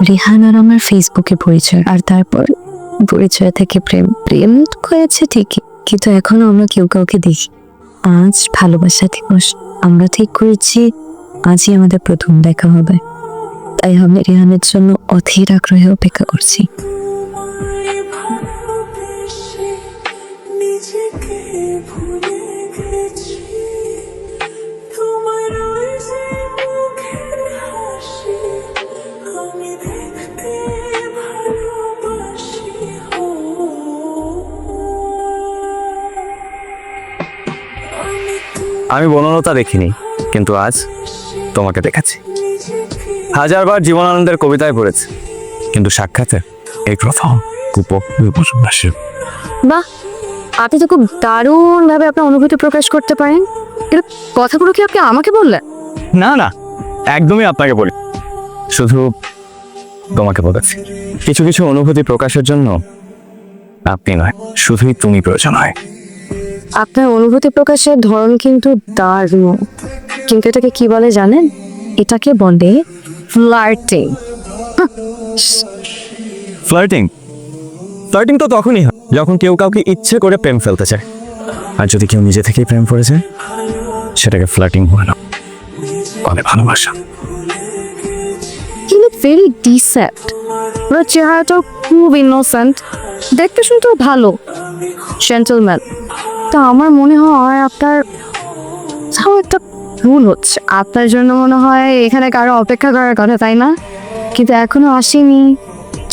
রেহান আর আমার ফেসবুকে পরিচয়, আর তারপর পরিচয় থেকে প্রেম। প্রেম হয়েছে ঠিকই, কিন্তু এখনো আমরা কেউ কাউকে দেখি। আজ ভালোবাসা দিবস, আমরা ঠিক করেছি আজই আমাদের প্রথম দেখা হবে। তাই আমি রেহানের জন্য অধীর আগ্রহে অপেক্ষা করছি। আমি বনলতা দেখিনি, কিন্তু আজ তোমাকে দেখাচ্ছি। হাজারবার জীবনানন্দের কবিতায় পড়েছি, কিন্তু সাক্ষাতে এই প্রথম। বাহ, আপনি তো খুব দারুণ ভাবে আপনার অনুভূতি প্রকাশ করতে পারেন। কিন্তু কথাগুলো কি আপনি আমাকে বললেন? না না, একদমই আপনাকে বলি, শুধু তোমাকে বলেছি। কিছু কিছু অনুভূতি প্রকাশের জন্য আপনি নয়, শুধুই তুমি প্রয়োজন হয়। আপনার অনুভূতি প্রকাশের ধরন কিন্তু দারুণ, কিন্তু এটাকে কি বলে জানেন? এটাকে বলে ফ্লার্টিং। ফ্লার্টিং? ফ্লার্টিং তো তখনই হয় যখন কেউ কাউকে ইচ্ছে করে প্রেম ফেলতে চায়, আর যদি কেউ নিজে থেকেই প্রেম করেছে সেটাকে ফ্লার্টিং বলে না, বলে ভালোবাসা। হি লুক ভেরি ডিসেন্ট, ওর চেহারাটা খুব ইনোসেন্ট, দেখতে শুনতে ভালো, জেন্টলম্যান। তা আমার মনে হয় আপনার তাও একটা ভুল হচ্ছে। আপনার জন্য মনে হয় এখানে কারো অপেক্ষা করার কথা, তাই না? কিন্তু এখনো আসেনি,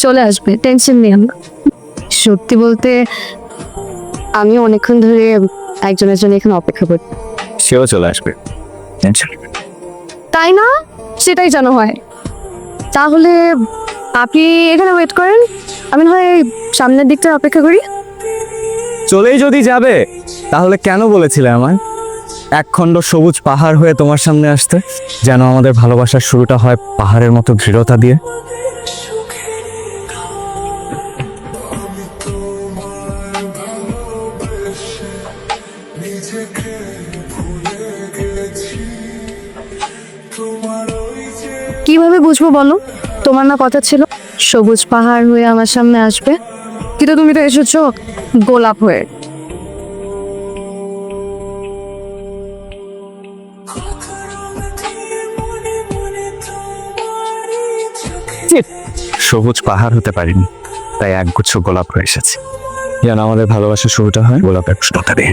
চলে আসবে, টেনশন নেন না। সত্যি বলতে আমি অনেকক্ষণ ধরে একজনের জন্য এখানে অপেক্ষা করি। সেও চলে আসবে, টেনশন নেই। তাই না? সেটাই যেন হয়। তাহলে আপনি এখানে ওয়েট করেন, আমি না হয় সামনের দিকটা অপেক্ষা করি। চলেই যদি যাবে তাহলে কেন বলেছিলে আমার একখণ্ড সবুজ পাহাড় হয়ে তোমার সামনে আসতে, যেন আমাদের ভালোবাসার শুরুটা হয় পাহাড়ের মতো দৃঢ়তা দিয়ে। কিভাবে বুঝবো বলো? তোমার না কথা ছিল সবুজ পাহাড় হয়ে আমার সামনে আসবে, কিন্তু তুমি তো এসেছো গোলাপ হয়ে। সবুজ পাহাড় হতে পারিনি, তাই একগুচ্ছ গোলাপ হয়ে এসেছে, যেন আমাদের ভালোবাসার শুরুটা হয় গোলাপের উষ্ণতা দিয়ে।